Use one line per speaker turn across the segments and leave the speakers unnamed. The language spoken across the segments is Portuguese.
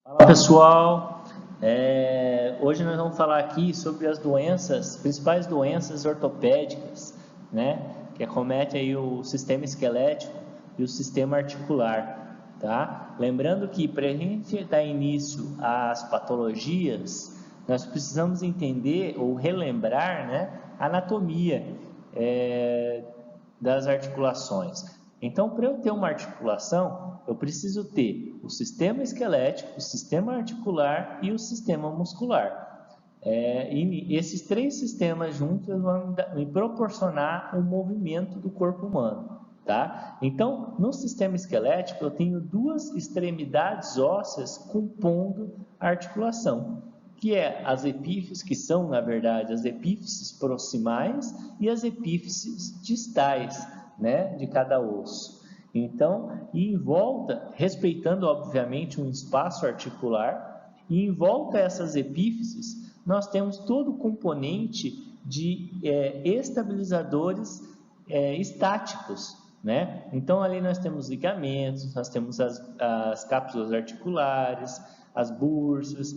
Olá pessoal, hoje nós vamos falar aqui sobre as principais doenças ortopédicas, né, que acometem aí o sistema esquelético e o sistema articular, tá? Lembrando que para a gente dar início às patologias, nós precisamos entender ou relembrar, né, a anatomia das articulações. Então, para eu ter uma articulação, eu preciso ter o sistema esquelético, o sistema articular e o sistema muscular. E esses três sistemas juntos vão me proporcionar o movimento do corpo humano. Tá? Então, no sistema esquelético, eu tenho duas extremidades ósseas compondo a articulação, que é as epífises, que são, na verdade, as epífises proximais e as epífises distais, né, de cada osso. Então, e em volta, respeitando obviamente um espaço articular, e em volta essas epífises, nós temos todo o componente de estabilizadores estáticos, né? Então, ali nós temos ligamentos, nós temos as cápsulas articulares, as bursas,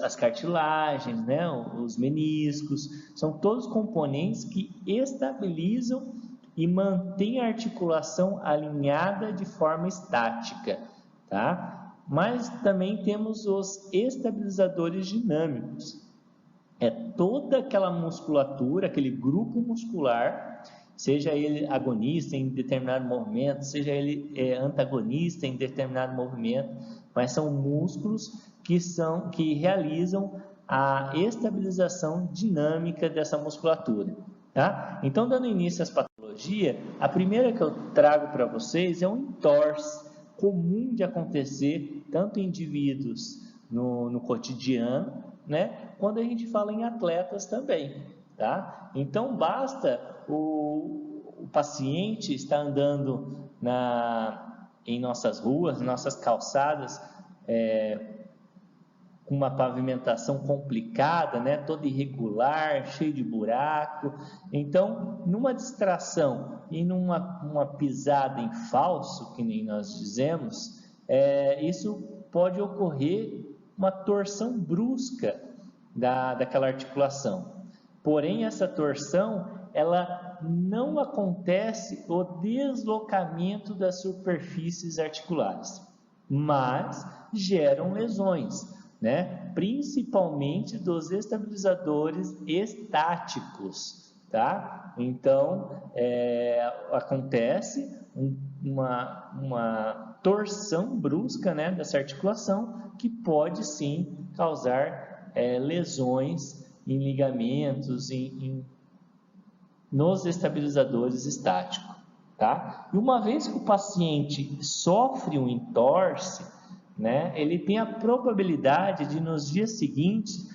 as cartilagens, né? Os meniscos, são todos componentes que estabilizam e mantém a articulação alinhada de forma estática, tá? Mas também temos os estabilizadores dinâmicos. É toda aquela musculatura, aquele grupo muscular, seja ele agonista em determinado movimento, seja ele antagonista em determinado movimento, mas são músculos que realizam a estabilização dinâmica dessa musculatura, tá? Então, dando início às patologias, a primeira que eu trago para vocês é um entorse, comum de acontecer tanto em indivíduos no cotidiano, né, quando a gente fala em atletas também, tá? Então, basta o paciente estar andando em nossas ruas, nossas calçadas, com uma pavimentação complicada, né, toda irregular, cheio de buraco. Então, numa distração e numa pisada em falso, que nem nós dizemos, isso pode ocorrer uma torção brusca daquela articulação. Porém, essa torção, ela não acontece o deslocamento das superfícies articulares, mas geram lesões, né? Principalmente dos estabilizadores estáticos, tá? Então, acontece uma torção brusca, né, dessa articulação, que pode sim causar lesões em ligamentos, nos estabilizadores estáticos, tá? E uma vez que o paciente sofre um entorse, né, ele tem a probabilidade de nos dias seguintes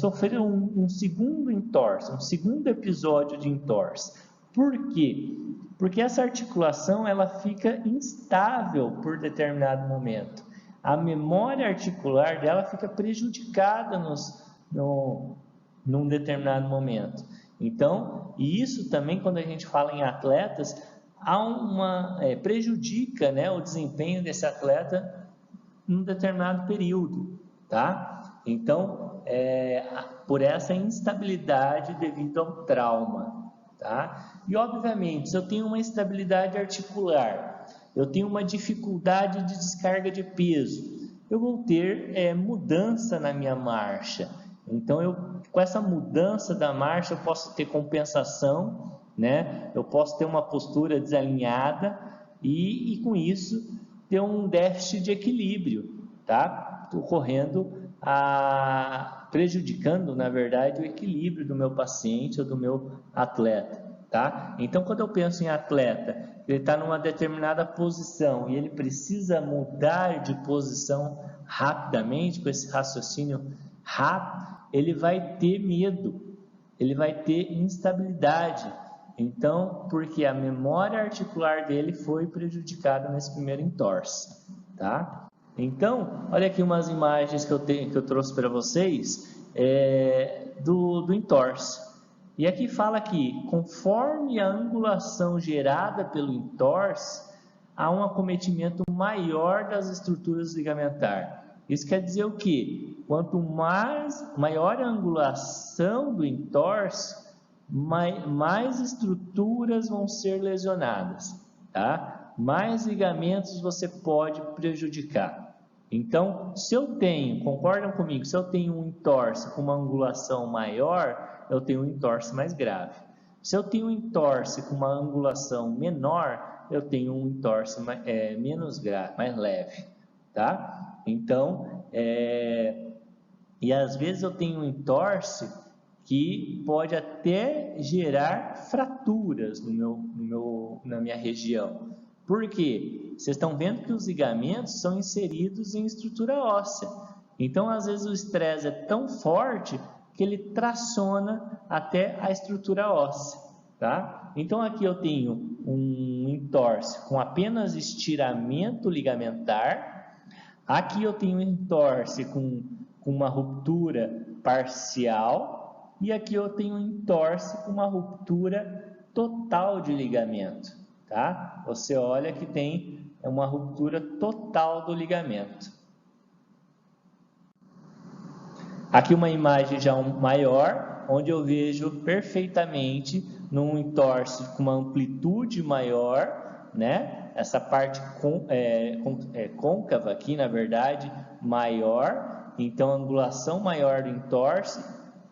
sofrer um segundo entorse, um segundo episódio de entorse. Por quê? Porque essa articulação ela fica instável por determinado momento. A memória articular dela fica prejudicada num determinado momento. Então, isso também quando a gente fala em atletas, prejudica, né, o desempenho desse atleta num determinado período, tá? Então, por essa instabilidade devido ao trauma, tá? E obviamente, se eu tenho uma instabilidade articular, eu tenho uma dificuldade de descarga de peso, eu vou ter mudança na minha marcha. Então, com essa mudança da marcha, eu posso ter compensação, né? Eu posso ter uma postura desalinhada e com isso ter um déficit de equilíbrio, tá? Prejudicando, na verdade, o equilíbrio do meu paciente ou do meu atleta, tá? Então, quando eu penso em atleta, ele está numa determinada posição e ele precisa mudar de posição rapidamente, com esse raciocínio rápido, ele vai ter medo, ele vai ter instabilidade. Então, porque a memória articular dele foi prejudicada nesse primeiro entorse, tá? Então, olha aqui umas imagens que eu trouxe para vocês do entorse. E aqui fala que, conforme a angulação gerada pelo entorse, há um acometimento maior das estruturas ligamentares. Isso quer dizer o quê? Quanto maior a angulação do entorse, mais estruturas vão ser lesionadas, tá? Mais ligamentos você pode prejudicar. Então, se eu tenho, concordam comigo, se eu tenho um entorse com uma angulação maior, eu tenho um entorse mais grave. Se eu tenho um entorse com uma angulação menor, eu tenho um entorse menos grave, mais leve, tá? Então, e às vezes eu tenho um entorse que pode até gerar fraturas na minha região. Por quê? Vocês estão vendo que os ligamentos são inseridos em estrutura óssea. Então, às vezes o estresse é tão forte que ele traciona até a estrutura óssea, tá? Então, aqui eu tenho um entorse com apenas estiramento ligamentar. Aqui eu tenho um entorse com uma ruptura parcial. E aqui eu tenho um entorse com uma ruptura total de ligamento, tá? Você olha que tem uma ruptura total do ligamento. Aqui uma imagem já maior, onde eu vejo perfeitamente num entorse com uma amplitude maior, né? Essa parte côncava aqui, na verdade, maior. Então, a angulação maior do entorse,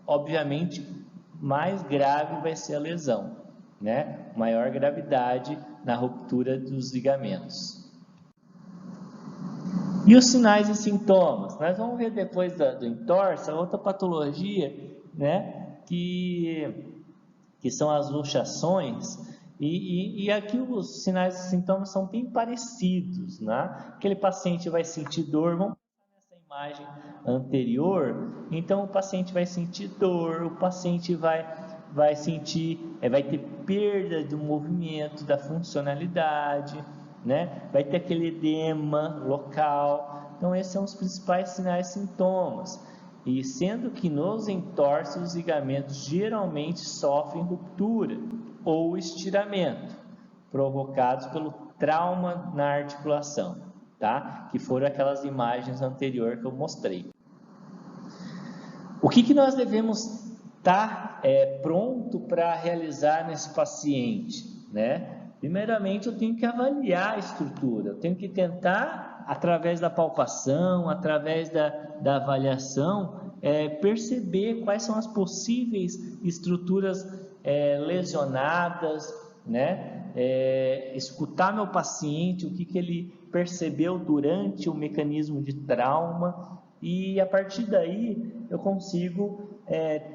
obviamente, mais grave vai ser a lesão, né? Maior gravidade na ruptura dos ligamentos. E os sinais e sintomas? Nós vamos ver depois do entorse a outra patologia, né? Que são as luxações. E aqui os sinais e sintomas são bem parecidos, né? Aquele paciente vai sentir dor, vamos pensar nessa imagem anterior. Então o paciente vai sentir dor, o paciente vai ter perda do movimento, da funcionalidade, né? Vai ter aquele edema local. Então esses são os principais sinais e sintomas. E sendo que nos entorses os ligamentos geralmente sofrem ruptura ou estiramento, provocados pelo trauma na articulação, tá? Que foram aquelas imagens anteriores que eu mostrei. O que nós devemos estar pronto para realizar nesse paciente, né? Primeiramente, eu tenho que avaliar a estrutura, eu tenho que tentar, através da palpação, através da avaliação, perceber quais são as possíveis estruturas lesionadas, né? Escutar meu paciente, o que ele percebeu durante o mecanismo de trauma, e a partir daí eu consigo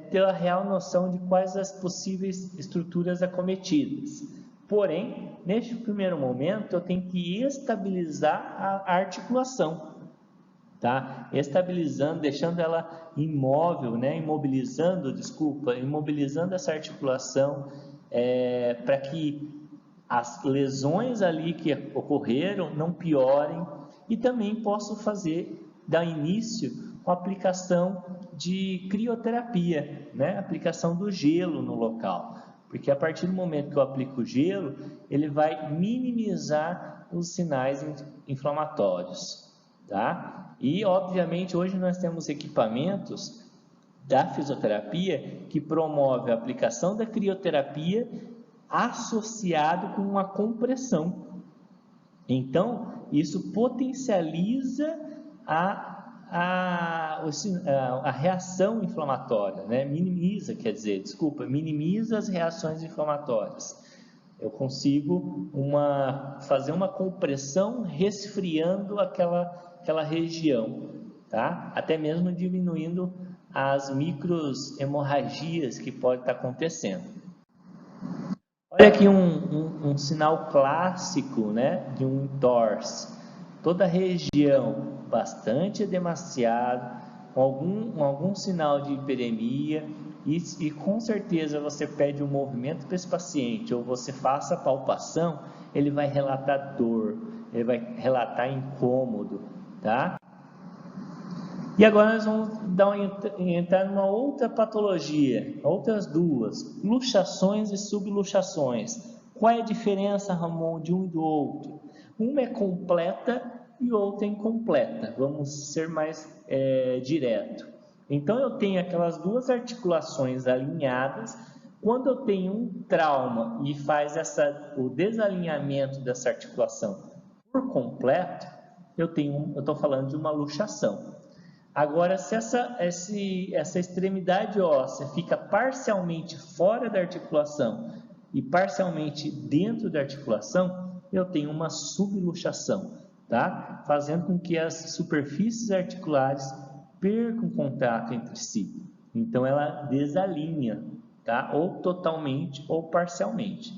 ter a real noção de quais as possíveis estruturas acometidas. Porém, neste primeiro momento, eu tenho que estabilizar a articulação, tá? Estabilizando, deixando ela imóvel, né? Imobilizando essa articulação, para que as lesões ali que ocorreram não piorem, e também posso dar início com a aplicação de crioterapia, né? Aplicação do gelo no local. Porque a partir do momento que eu aplico o gelo, ele vai minimizar os sinais inflamatórios, tá? E, obviamente, hoje nós temos equipamentos da fisioterapia que promove a aplicação da crioterapia associado com uma compressão. Então, isso potencializa a reação inflamatória, né? Minimiza as reações inflamatórias. Eu consigo fazer uma compressão resfriando aquela região, tá? Até mesmo diminuindo as microhemorragias que pode estar acontecendo. Olha aqui um sinal clássico, né, de um entorse. Toda a região bastante edemaciada, com algum sinal de hiperemia, e com certeza você pede um movimento para esse paciente, ou você faça a palpação, ele vai relatar dor, ele vai relatar incômodo, tá? E agora nós vamos entrar numa outra patologia, outras duas, luxações e subluxações. Qual é a diferença, Ramon, de um e do outro? Uma é completa e outra é incompleta. Vamos ser mais direto. Então, eu tenho aquelas duas articulações alinhadas. Quando eu tenho um trauma e faz o desalinhamento dessa articulação por completo, eu estou falando de uma luxação. Agora, se essa extremidade óssea fica parcialmente fora da articulação e parcialmente dentro da articulação, eu tenho uma subluxação, tá? Fazendo com que as superfícies articulares percam contato entre si. Então, ela desalinha, tá? Ou totalmente ou parcialmente.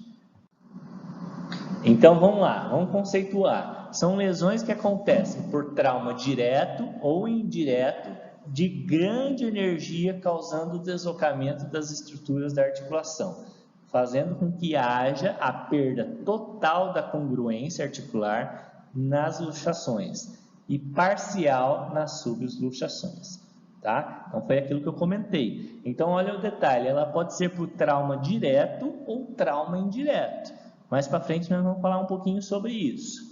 Então, vamos lá, vamos conceituar. São lesões que acontecem por trauma direto ou indireto de grande energia, causando o deslocamento das estruturas da articulação, fazendo com que haja a perda total da congruência articular nas luxações e parcial nas subluxações, tá? Então, foi aquilo que eu comentei. Então, olha o detalhe, ela pode ser por trauma direto ou trauma indireto. Mais para frente, nós vamos falar um pouquinho sobre isso.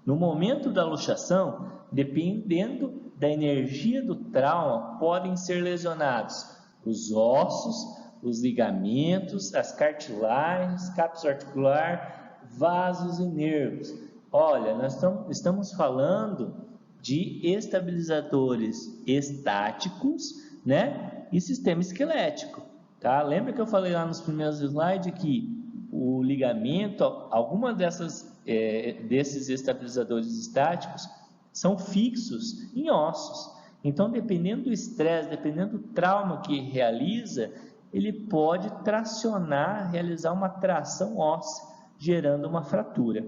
No momento da luxação, dependendo da energia do trauma, podem ser lesionados os ossos, os ligamentos, as cartilagens, cápsula articular, vasos e nervos. Olha, nós estamos falando de estabilizadores estáticos, né? E sistema esquelético, tá? Lembra que eu falei lá nos primeiros slides que o ligamento, alguma desses estabilizadores estáticos são fixos em ossos. Então, dependendo do estresse, dependendo do trauma que realiza, ele pode tracionar, realizar uma tração óssea, gerando uma fratura,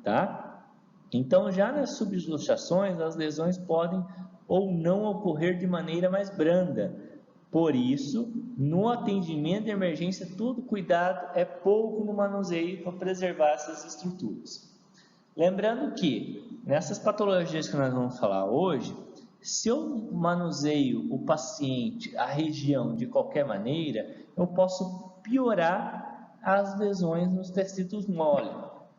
tá? Então, já nas subluxações, as lesões podem ou não ocorrer de maneira mais branda. Por isso, no atendimento de emergência, todo cuidado é pouco no manuseio para preservar essas estruturas. Lembrando que, nessas patologias que nós vamos falar hoje, se eu manuseio o paciente, a região, de qualquer maneira, eu posso piorar as lesões nos tecidos moles,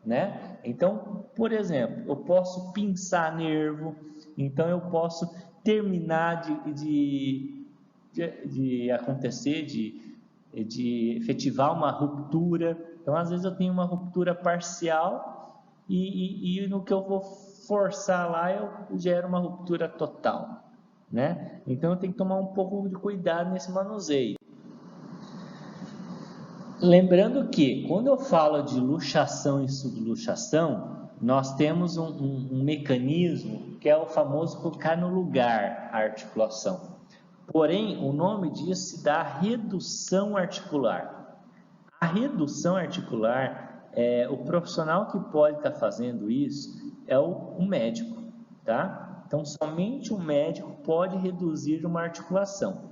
né? Então, por exemplo, eu posso pinçar nervo, então eu posso terminar de acontecer, de efetivar uma ruptura. Então, às vezes eu tenho uma ruptura parcial e no que eu vou forçar lá, eu gero uma ruptura total, né? Então, eu tenho que tomar um pouco de cuidado nesse manuseio. Lembrando que, quando eu falo de luxação e subluxação, nós temos um mecanismo que é o famoso colocar no lugar a articulação. Porém, o nome disso se dá redução articular. A redução articular, o profissional que pode estar fazendo isso é o médico, tá? Então, somente o médico pode reduzir uma articulação.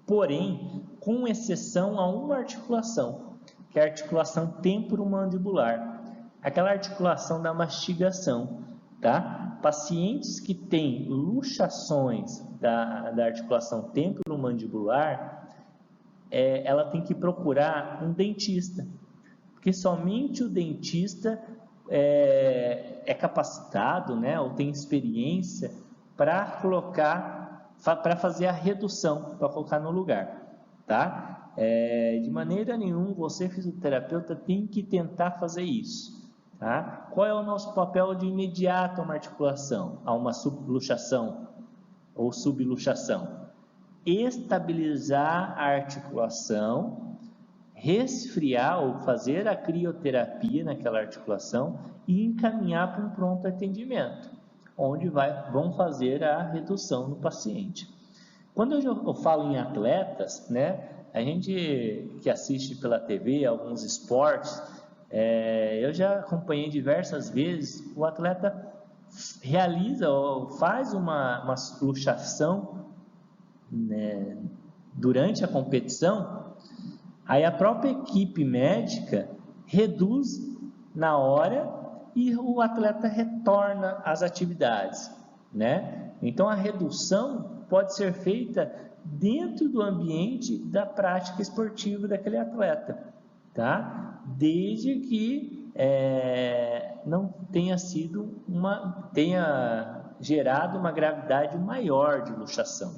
Porém, com exceção a uma articulação, que é a articulação temporomandibular, aquela articulação da mastigação, tá? Pacientes que têm luxações da articulação temporomandibular, ela tem que procurar um dentista, porque somente o dentista é capacitado, né, ou tem experiência para fazer a redução, para colocar no lugar, tá? De maneira nenhuma, você, fisioterapeuta, tem que tentar fazer isso, tá? Qual é o nosso papel de imediato a uma articulação, a uma subluxação ou subluxação? Estabilizar a articulação, resfriar ou fazer a crioterapia naquela articulação e encaminhar para um pronto atendimento, onde vão fazer a redução no paciente. Quando eu falo em atletas, né, a gente que assiste pela TV alguns esportes, eu já acompanhei diversas vezes, o atleta realiza ou faz uma luxação, né, durante a competição, aí a própria equipe médica reduz na hora e o atleta retorna às atividades, né? Então, a redução pode ser feita dentro do ambiente da prática esportiva daquele atleta, tá? Desde que não tenha gerado uma gravidade maior de luxação,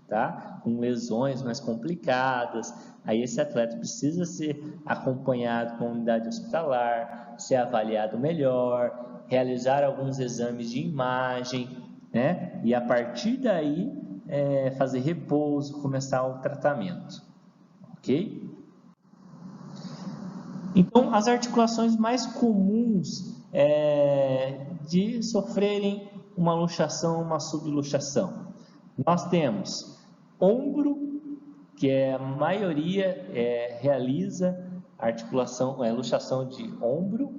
tá? Com lesões mais complicadas. Aí esse atleta precisa ser acompanhado com a unidade hospitalar, ser avaliado melhor, realizar alguns exames de imagem, né? E a partir daí fazer repouso, começar o tratamento, ok? Então, as articulações mais comuns de sofrerem uma luxação, uma subluxação. Nós temos ombro, que a maioria realiza luxação de ombro,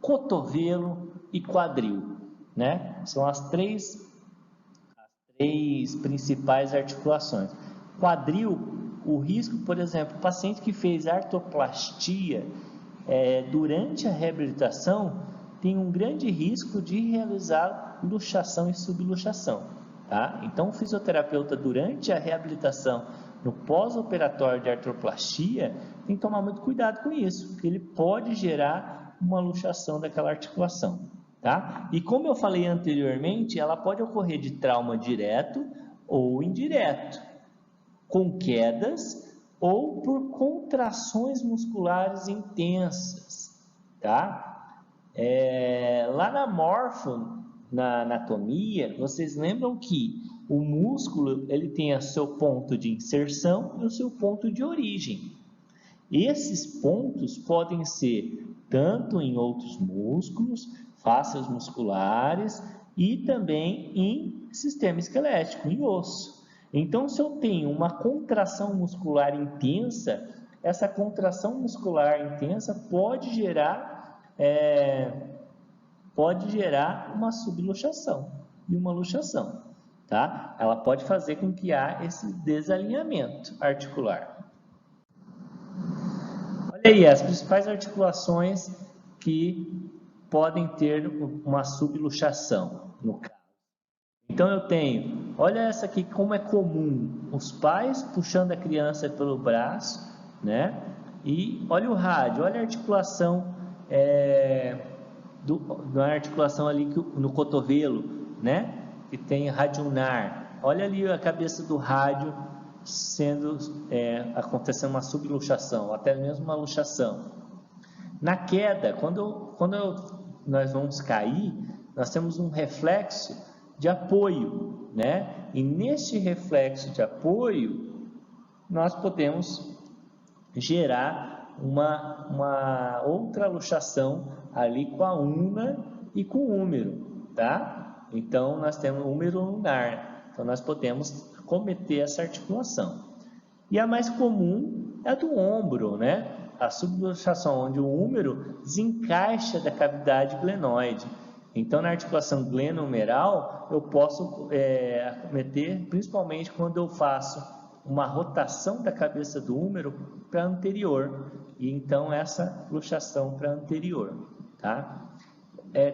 cotovelo e quadril, né? São as três principais articulações. Quadril, o risco, por exemplo, o paciente que fez artroplastia durante a reabilitação tem um grande risco de realizar luxação e subluxação, tá? Então, o fisioterapeuta, durante a reabilitação, no pós-operatório de artroplastia, tem que tomar muito cuidado com isso, porque ele pode gerar uma luxação daquela articulação, tá? E como eu falei anteriormente, ela pode ocorrer de trauma direto ou indireto, com quedas ou por contrações musculares intensas, tá? Lá na morfo, na anatomia, vocês lembram que o músculo ele tem o seu ponto de inserção e o seu ponto de origem. Esses pontos podem ser tanto em outros músculos, fáscias musculares e também em sistema esquelético, em osso. Então, se eu tenho uma contração muscular intensa, essa contração muscular intensa pode gerar uma subluxação e uma luxação, tá? Ela pode fazer com que haja esse desalinhamento articular. Olha aí as principais articulações que podem ter uma subluxação, no caso. Então eu tenho, olha essa aqui como é comum, os pais puxando a criança pelo braço, né? E olha o rádio, olha a articulação, na articulação ali no cotovelo, né? Que tem radionar. Olha ali a cabeça do rádio acontecendo uma subluxação, até mesmo uma luxação. Na queda, quando nós vamos cair, nós temos um reflexo de apoio, né? E neste reflexo de apoio, nós podemos gerar uma outra luxação ali com a ulna e com o húmero, tá? Então, nós temos o húmero lunar, então nós podemos cometer essa articulação. E a mais comum é a do ombro, né? A subluxação, onde o húmero desencaixa da cavidade glenoide. Então, na articulação glenohumeral, eu posso acometer, principalmente quando eu faço uma rotação da cabeça do húmero para anterior. E então, essa luxação para anterior, tá?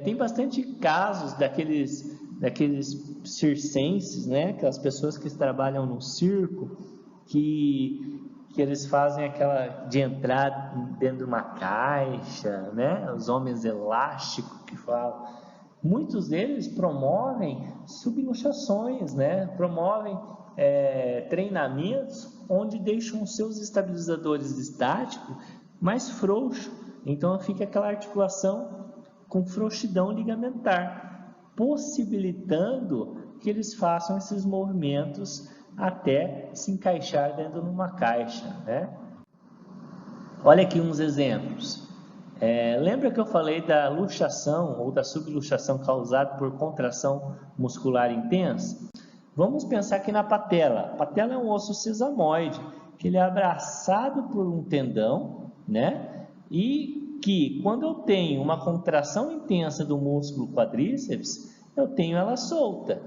Tem bastante casos daqueles circenses, né? Aquelas pessoas que trabalham no circo, que eles fazem aquela de entrar dentro de uma caixa, né? Os homens elásticos que falam. Muitos deles promovem subluxações, né? Promovem treinamentos onde deixam os seus estabilizadores estáticos mais frouxos. Então fica aquela articulação com frouxidão ligamentar, possibilitando que eles façam esses movimentos até se encaixar dentro de uma caixa, né? Olha aqui uns exemplos. Lembra que eu falei da luxação ou da subluxação causada por contração muscular intensa? Vamos pensar aqui na patela. A patela é um osso sesamoide, que ele é abraçado por um tendão, né? E que quando eu tenho uma contração intensa do músculo quadríceps, eu tenho ela solta,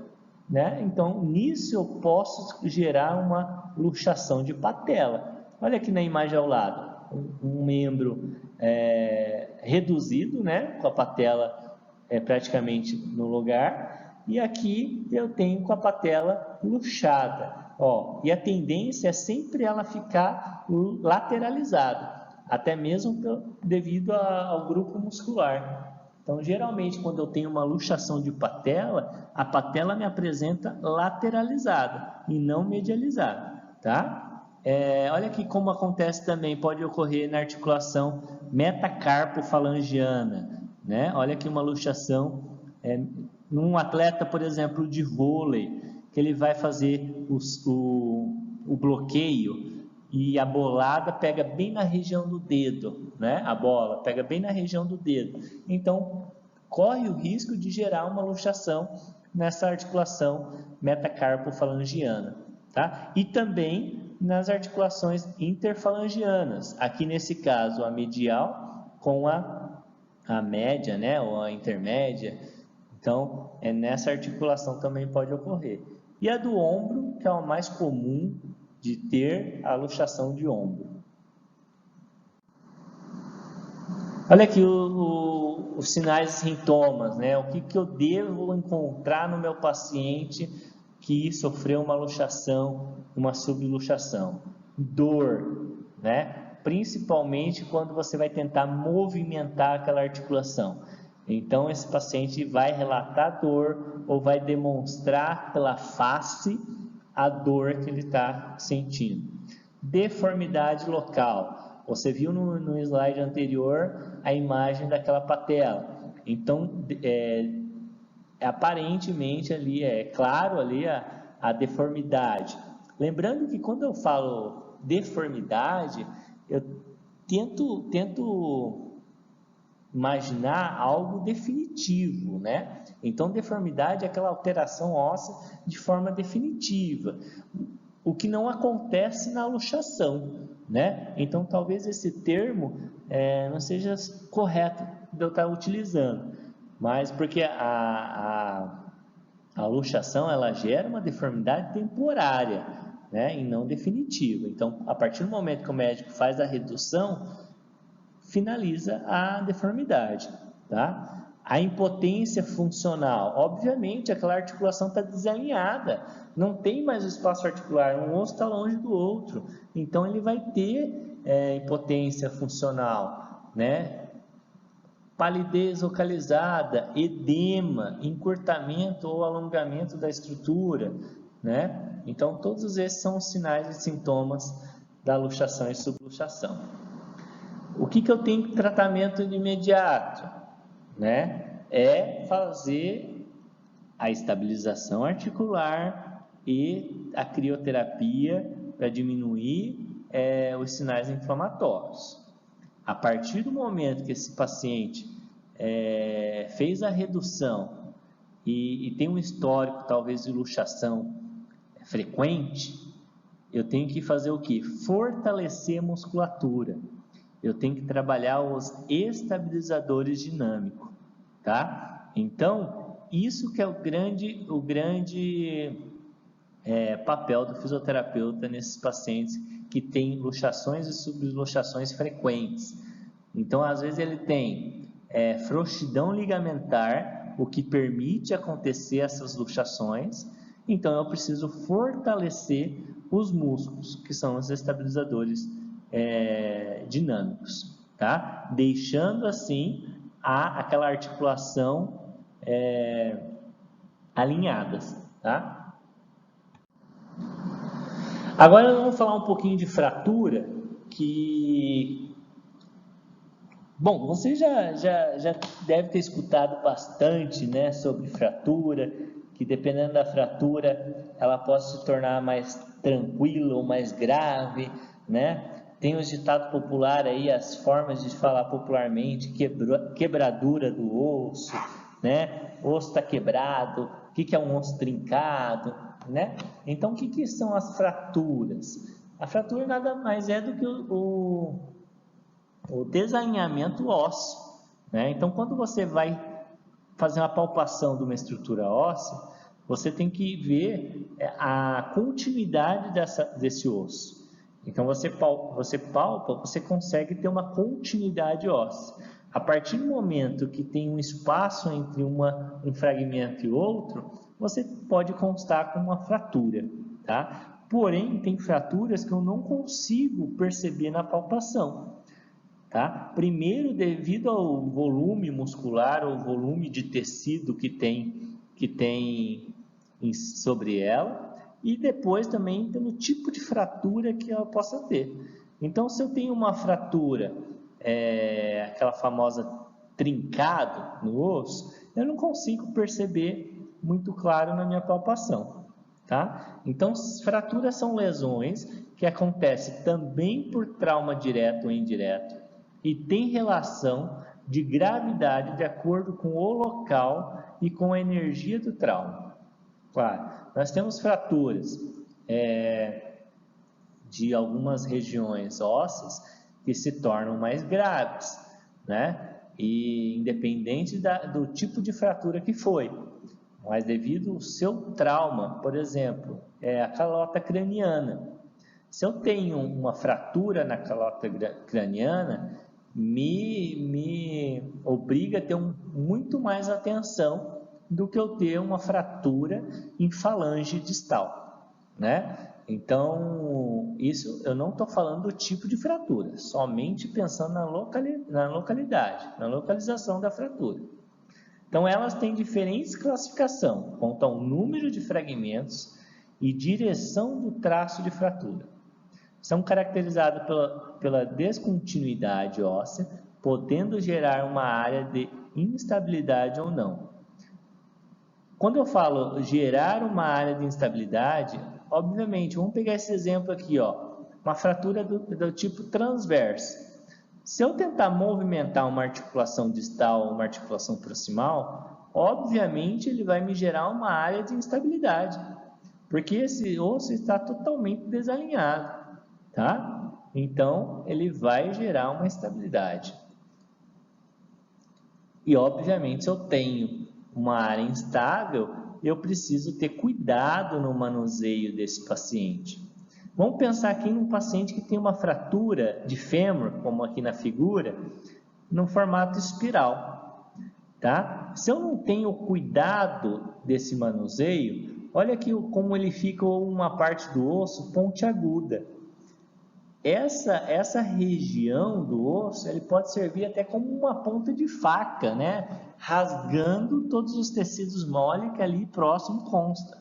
né? Então, nisso eu posso gerar uma luxação de patela. Olha aqui na imagem ao lado, um membro reduzido, né? Com a patela praticamente no lugar, e aqui eu tenho com a patela luxada, ó. E a tendência é sempre ela ficar lateralizada, até mesmo devido ao grupo muscular. Então, geralmente, quando eu tenho uma luxação de patela, a patela me apresenta lateralizada e não medializada, tá? Olha aqui como acontece também, pode ocorrer na articulação metacarpofalangiana, né? Olha aqui uma luxação, num atleta, por exemplo, de vôlei, que ele vai fazer o bloqueio e a bolada pega bem na região do dedo, né? A bola pega bem na região do dedo. Então, corre o risco de gerar uma luxação nessa articulação metacarpofalangiana, tá? E também nas articulações interfalangianas. Aqui nesse caso, a medial com a média, né? Ou a intermédia. Então, nessa articulação também pode ocorrer. E a do ombro, que é a mais comum de ter a luxação de ombro. Olha aqui os sinais e sintomas, né? O que eu devo encontrar no meu paciente que sofreu uma luxação, uma subluxação? Dor, né? Principalmente quando você vai tentar movimentar aquela articulação. Então, esse paciente vai relatar dor ou vai demonstrar pela face a dor que ele está sentindo. Deformidade local. Você viu no slide anterior a imagem daquela patela. Então, aparentemente ali, claro ali a deformidade. Lembrando que quando eu falo deformidade, eu tento imaginar algo definitivo, né? Então, deformidade é aquela alteração óssea de forma definitiva, o que não acontece na luxação, né? Então, talvez esse termo não seja correto de eu estar utilizando, mas porque a luxação, ela gera uma deformidade temporária, né? E não definitiva. Então, a partir do momento que o médico faz a redução, finaliza a deformidade, tá? A impotência funcional, obviamente aquela articulação está desalinhada, não tem mais o espaço articular, um osso está longe do outro, então ele vai ter impotência funcional, né? Palidez localizada, edema, encurtamento ou alongamento da estrutura, né? Então todos esses são os sinais e sintomas da luxação e subluxação. O que eu tenho de tratamento de imediato, né? É fazer a estabilização articular e a crioterapia para diminuir os sinais inflamatórios. A partir do momento que esse paciente fez a redução e tem um histórico talvez de luxação frequente, eu tenho que fazer o quê? Fortalecer a musculatura. Eu tenho que trabalhar os estabilizadores dinâmicos, tá? Então, isso que é o grande papel do fisioterapeuta nesses pacientes que têm luxações e subluxações frequentes. Então, às vezes ele tem frouxidão ligamentar, o que permite acontecer essas luxações. Então, eu preciso fortalecer os músculos, que são os estabilizadores dinâmicos, tá? Deixando assim aquela articulação alinhadas, tá? Agora vamos falar um pouquinho de fratura, bom, você já deve ter escutado bastante, né, sobre fratura, que dependendo da fratura, ela pode se tornar mais tranquila ou mais grave, né? Tem os ditados populares aí, as formas de falar popularmente, quebradura do osso, né? Osso está quebrado, o que é um osso trincado, né? Então, o que são as fraturas? A fratura nada mais é do que o desalinhamento ósseo, né? Então, quando você vai fazer uma palpação de uma estrutura óssea, você tem que ver a continuidade desse osso. Então, você palpa, você consegue ter uma continuidade óssea. A partir do momento que tem um espaço entre um fragmento e outro, você pode constar com uma fratura, tá? Porém, tem fraturas que eu não consigo perceber na palpação. tá? Primeiro, devido ao volume muscular ou volume de tecido que tem sobre ela, e depois também pelo tipo de fratura que ela possa ter. Então, se eu tenho uma fratura, aquela famosa trincado no osso, eu não consigo perceber muito claro na minha palpação, tá? Então, fraturas são lesões que acontecem também por trauma direto ou indireto e tem relação de gravidade de acordo com o local e com a energia do trauma. Claro, nós temos fraturas de algumas regiões ósseas que se tornam mais graves, né? E independente do tipo de fratura que foi, mas devido ao seu trauma, por exemplo, a calota craniana. Se eu tenho uma fratura na calota craniana, me obriga a ter muito mais atenção do que eu ter uma fratura em falange distal, né? Então, isso eu não estou falando do tipo de fratura, somente pensando na localidade, na localização da fratura. Então, elas têm diferentes classificações quanto ao número de fragmentos e direção do traço de fratura. São caracterizadas pela descontinuidade óssea, podendo gerar uma área de instabilidade ou não. Quando eu falo gerar uma área de instabilidade, obviamente, vamos pegar esse exemplo aqui, ó, uma fratura do tipo transverso. Se eu tentar movimentar uma articulação distal ou uma articulação proximal, obviamente ele vai me gerar uma área de instabilidade, porque esse osso está totalmente desalinhado, tá? Então, ele vai gerar uma instabilidade. E, obviamente, se eu tenho uma área instável, eu preciso ter cuidado no manuseio desse paciente. Vamos pensar aqui num paciente que tem uma fratura de fêmur, como aqui na figura, no formato espiral, tá? Se eu não tenho cuidado desse manuseio, olha aqui como ele fica uma parte do osso pontiaguda. Essa região do osso, ele pode servir até como uma ponta de faca, né? Rasgando todos os tecidos mole que ali próximo consta,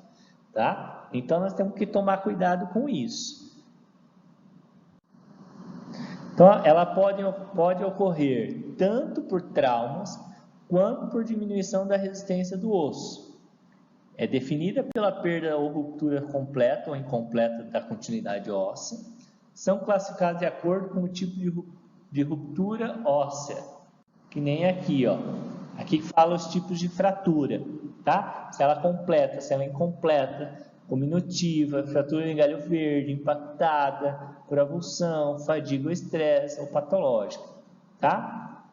tá? Então, nós temos que tomar cuidado com isso. Então, ela pode ocorrer tanto por traumas, quanto por diminuição da resistência do osso. É definida pela perda ou ruptura completa ou incompleta da continuidade óssea. São classificados de acordo com o tipo de ruptura óssea, que nem aqui, ó. Aqui fala os tipos de fratura, tá? Se ela é completa, se ela é incompleta, cominutiva, fratura em galho verde, impactada, por avulsão, fadiga ou estresse, ou patológica, tá?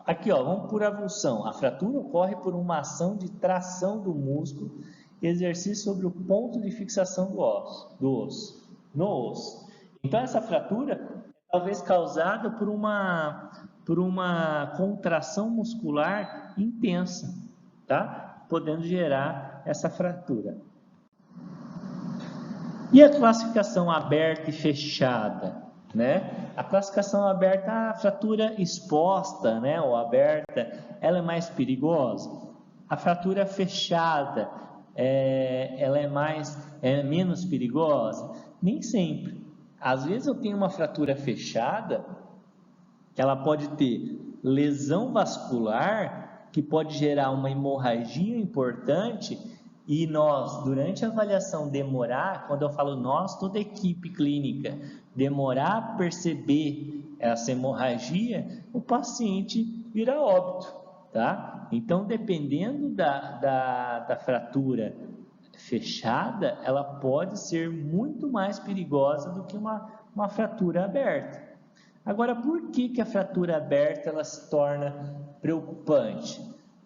Aqui, ó, vamos por avulsão. A fratura ocorre por uma ação de tração do músculo e exercício sobre o ponto de fixação no osso. Então, essa fratura é talvez causada por uma contração muscular intensa, tá? Podendo gerar essa fratura. E a classificação aberta e fechada, né? A classificação aberta, a fratura exposta, né, ou aberta, ela é mais perigosa. A fratura fechada, ela é menos perigosa? Nem sempre. Às vezes eu tenho uma fratura fechada, que ela pode ter lesão vascular, que pode gerar uma hemorragia importante, e nós, durante a avaliação, quando eu falo nós, toda a equipe clínica, demorar a perceber essa hemorragia, o paciente vira óbito, tá? Então, dependendo da fratura fechada, ela pode ser muito mais perigosa do que uma fratura aberta. Agora, por que a fratura aberta ela se torna preocupante?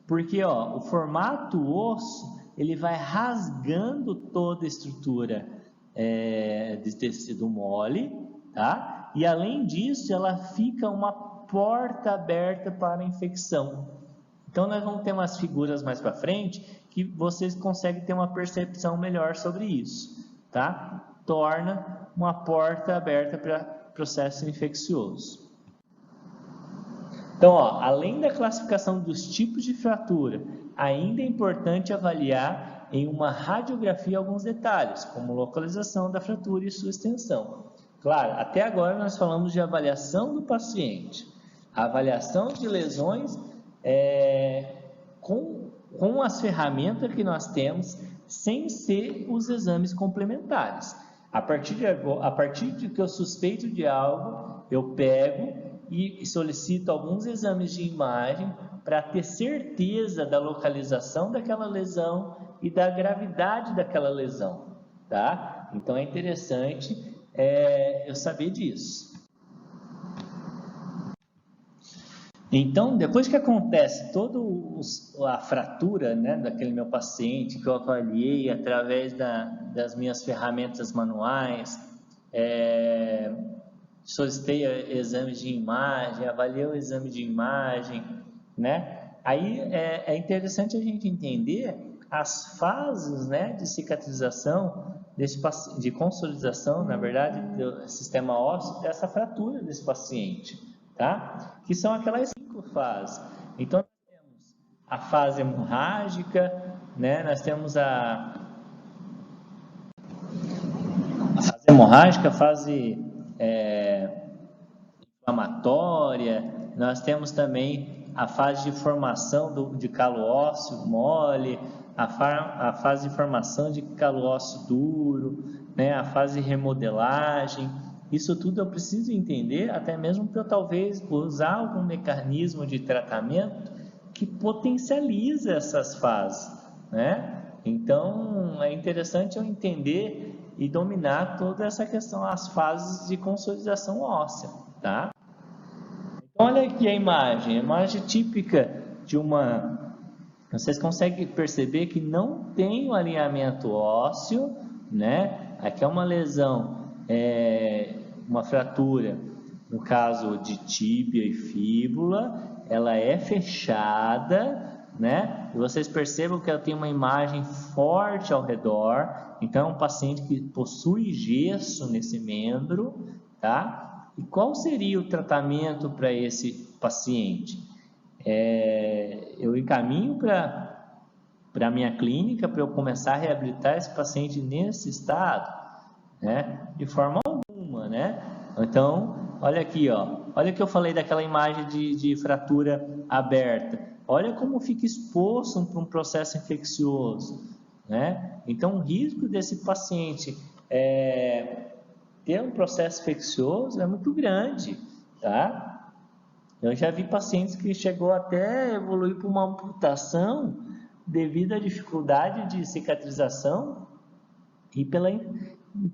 Porque, ó, o formato osso, ele vai rasgando toda a estrutura de tecido mole, tá? E além disso, ela fica uma porta aberta para a infecção. Então, nós vamos ter umas figuras mais para frente que vocês conseguem ter uma percepção melhor sobre isso, tá? Torna uma porta aberta processo infeccioso. Então, ó, além da classificação dos tipos de fratura, ainda é importante avaliar em uma radiografia alguns detalhes, como localização da fratura e sua extensão. Claro, até agora nós falamos de avaliação do paciente. A avaliação de lesões com as ferramentas que nós temos, sem ser os exames complementares. A partir de que eu suspeito de algo, eu pego e solicito alguns exames de imagem para ter certeza da localização daquela lesão e da gravidade daquela lesão, tá? Então é interessante eu saber disso. Então, depois que acontece toda a fratura, né, daquele meu paciente que eu avaliei através das minhas ferramentas manuais, solicitei exames de imagem, avaliei o exame de imagem, né? Aí é interessante a gente entender as fases, né, de cicatrização, de consolidação, na verdade, do sistema ósseo dessa fratura desse paciente, tá? Que são aquelas 5 fases. Então, nós temos a fase hemorrágica, né? Nós temos a fase hemorrágica, a fase inflamatória, nós temos também a fase de formação de calo ósseo mole, a fase de formação de calo ósseo duro, né? A fase de remodelagem. Isso tudo eu preciso entender, até mesmo para eu talvez usar algum mecanismo de tratamento que potencializa essas fases, né? Então, é interessante eu entender e dominar toda essa questão, as fases de consolidação óssea, tá? Então, olha aqui a imagem típica de uma... Vocês conseguem perceber que não tem o alinhamento ósseo, né? Aqui é uma lesão, uma fratura, no caso de tíbia e fíbula, ela é fechada, né? E vocês percebam que ela tem uma imagem forte ao redor, então é um paciente que possui gesso nesse membro, tá? E qual seria o tratamento para esse paciente? Eu encaminho para a minha clínica para eu começar a reabilitar esse paciente nesse estado, né? De forma alguma, né? Então, olha aqui, ó. Olha que eu falei daquela imagem de fratura aberta. Olha como fica exposto para um processo infeccioso, né? Então, o risco desse paciente ter um processo infeccioso é muito grande, tá? Eu já vi pacientes que chegou até evoluir para uma amputação devido à dificuldade de cicatrização e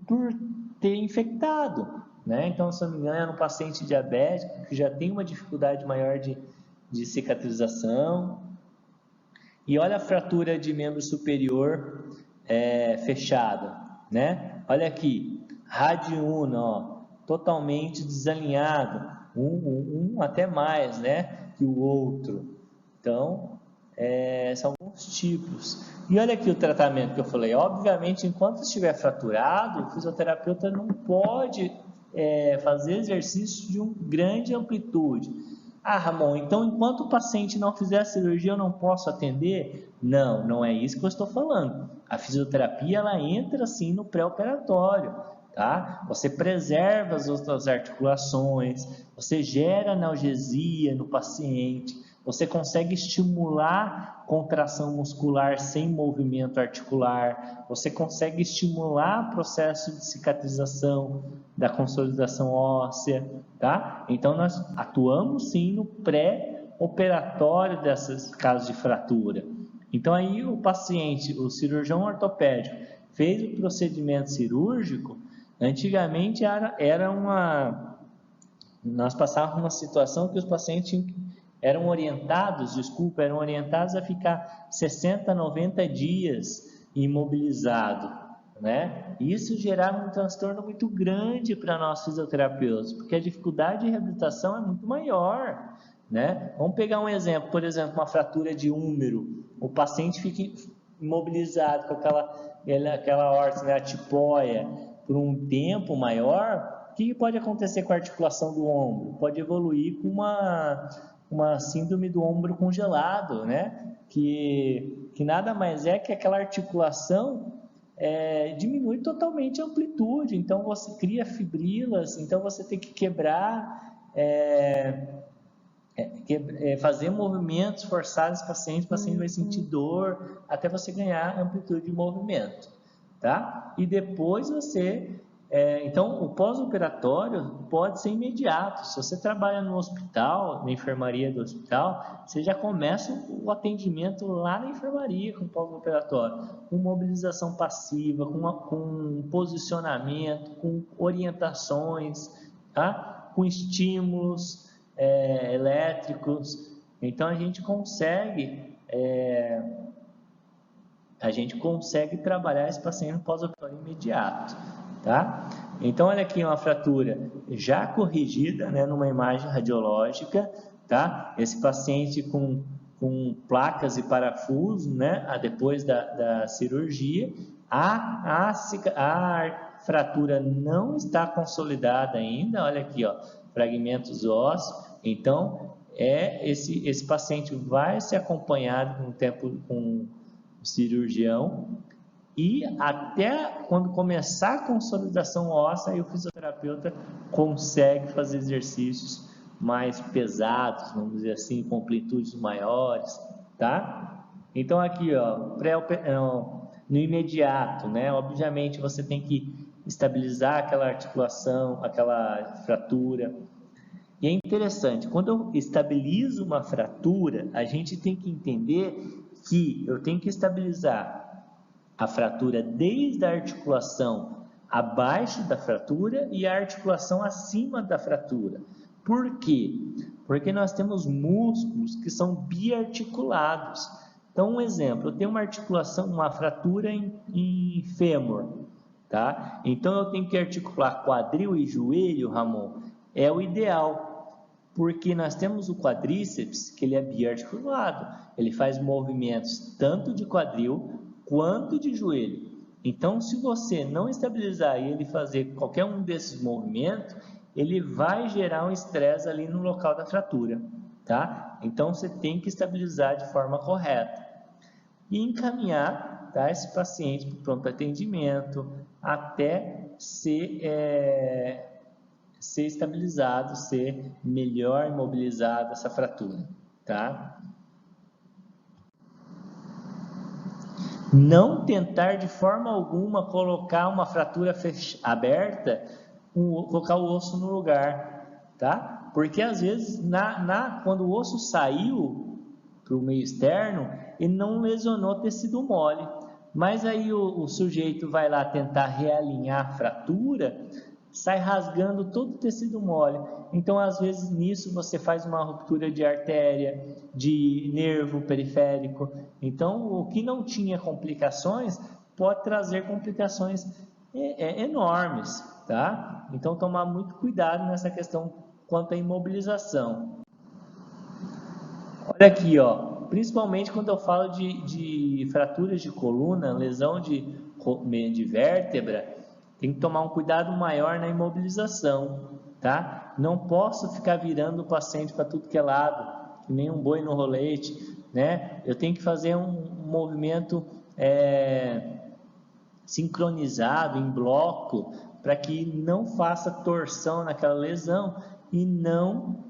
por ter infectado, né? Então, se eu não me engano, era um paciente diabético que já tem uma dificuldade maior de cicatrização. E olha a fratura de membro superior fechada, né? Olha aqui, radiúna, ó, totalmente desalinhado, um até mais, né, que o outro. Então, são alguns tipos. E olha aqui o tratamento que eu falei. Obviamente, enquanto estiver fraturado, o fisioterapeuta não pode fazer exercícios de grande amplitude. Ah, Ramon, então enquanto o paciente não fizer a cirurgia, eu não posso atender? Não, não é isso que eu estou falando. A fisioterapia, ela entra sim no pré-operatório, tá? Você preserva as outras articulações, você gera analgesia no paciente, você consegue estimular contração muscular sem movimento articular, você consegue estimular o processo de cicatrização, da consolidação óssea, tá? Então, nós atuamos sim no pré-operatório desses casos de fratura. Então, aí o paciente, o cirurgião ortopédico, fez o procedimento cirúrgico. Antigamente nós passávamos uma situação que os pacientes eram orientados a ficar 60, 90 dias imobilizado, né? Isso gerava um transtorno muito grande para nós fisioterapeutas, porque a dificuldade de reabilitação é muito maior, né? Vamos pegar um exemplo, por exemplo, uma fratura de úmero. O paciente fica imobilizado com aquela órtese, né, a tipóia, por um tempo maior, que pode acontecer com a articulação do ombro? Pode evoluir com uma síndrome do ombro congelado, né? Que nada mais é que aquela articulação diminui totalmente a amplitude, então você cria fibrilas, então você tem que quebrar, fazer movimentos forçados o paciente vai sentir dor até você ganhar amplitude de movimento, tá? E depois então o pós-operatório pode ser imediato. Se você trabalha no hospital, na enfermaria do hospital, você já começa o atendimento lá na enfermaria com o pós-operatório, com mobilização passiva, com posicionamento, com orientações, tá? Com estímulos elétricos. Então a gente consegue trabalhar esse paciente no pós-operatório imediato, tá? Então olha aqui uma fratura já corrigida, né, numa imagem radiológica, tá? Esse paciente com placas e parafusos, né, depois da cirurgia, a fratura não está consolidada ainda, olha aqui, ó, fragmentos ósseos. Então esse paciente vai ser acompanhado com o tempo com o cirurgião, e até quando começar a consolidação óssea, aí o fisioterapeuta consegue fazer exercícios mais pesados, vamos dizer assim, com amplitudes maiores, tá? Então aqui, ó, no imediato, né? Obviamente você tem que estabilizar aquela articulação, aquela fratura. E é interessante, quando eu estabilizo uma fratura, a gente tem que entender que eu tenho que estabilizar a fratura desde a articulação abaixo da fratura e a articulação acima da fratura. Por quê? Porque nós temos músculos que são biarticulados. Então, um exemplo, eu tenho uma articulação, uma fratura em fêmur, tá? Então, eu tenho que articular quadril e joelho, Ramon, é o ideal. Porque nós temos o quadríceps, que ele é biarticulado, ele faz movimentos tanto de quadril quanto de joelho. Então, se você não estabilizar e ele fazer qualquer um desses movimentos, ele vai gerar um estresse ali no local da fratura, tá? Então, você tem que estabilizar de forma correta e encaminhar, tá, esse paciente para o pronto atendimento até ser estabilizado, ser melhor imobilizada essa fratura, tá? Não tentar de forma alguma colocar uma fratura aberta, colocar o osso no lugar, tá? Porque às vezes quando o osso saiu para o meio externo, ele não lesionou tecido mole, mas aí o sujeito vai lá tentar realinhar a fratura, sai rasgando todo o tecido mole. Então, às vezes, nisso você faz uma ruptura de artéria, de nervo periférico. Então, o que não tinha complicações pode trazer complicações enormes, tá? Então, tomar muito cuidado nessa questão quanto à imobilização. Olha aqui, ó, principalmente quando eu falo de fraturas de coluna, lesão de vértebra, tem que tomar um cuidado maior na imobilização, tá? Não posso ficar virando o paciente para tudo que é lado, que nem um boi no rolete, né? Eu tenho que fazer um movimento sincronizado, em bloco, para que não faça torção naquela lesão e não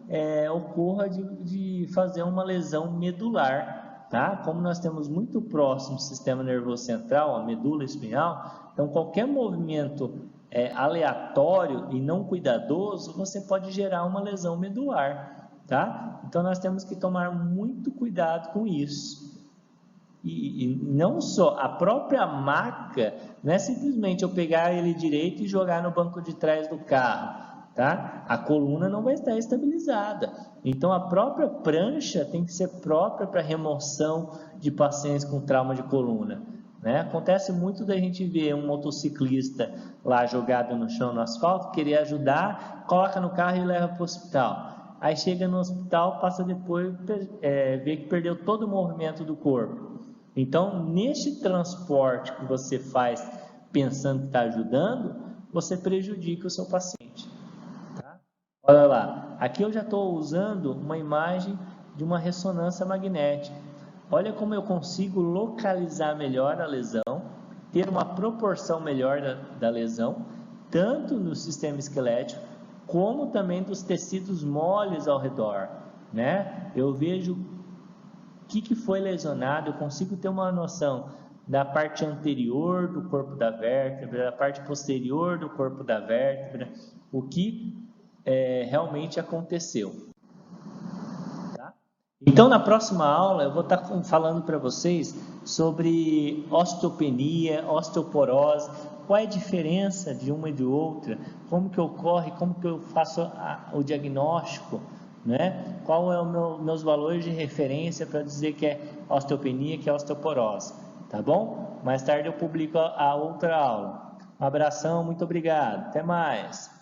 ocorra de fazer uma lesão medular, tá? Como nós temos muito próximo o sistema nervoso central, a medula espinhal, então qualquer movimento aleatório e não cuidadoso, você pode gerar uma lesão medular, tá? Então nós temos que tomar muito cuidado com isso. E não só, a própria maca, não é simplesmente eu pegar ele direito e jogar no banco de trás do carro, tá? A coluna não vai estar estabilizada. Então a própria prancha tem que ser própria para remoção de pacientes com trauma de coluna, né? Acontece muito da gente ver um motociclista lá jogado no chão, no asfalto, querer ajudar, coloca no carro e leva para o hospital. Aí chega no hospital, passa depois, vê que perdeu todo o movimento do corpo. Então, neste transporte que você faz pensando que está ajudando, você prejudica o seu paciente. Olha lá, aqui eu já estou usando uma imagem de uma ressonância magnética. Olha como eu consigo localizar melhor a lesão, ter uma proporção melhor da lesão, tanto no sistema esquelético, como também dos tecidos moles ao redor, né? Eu vejo o que foi lesionado, eu consigo ter uma noção da parte anterior do corpo da vértebra, da parte posterior do corpo da vértebra, o que realmente aconteceu. Tá? Então, na próxima aula, eu vou estar falando para vocês sobre osteopenia, osteoporose, qual é a diferença de uma e de outra, como que ocorre, como que eu faço o diagnóstico, né? Qual é os meus valores de referência para dizer que é osteopenia, que é osteoporose, tá bom? Mais tarde eu publico a outra aula. Um abração, muito obrigado, até mais!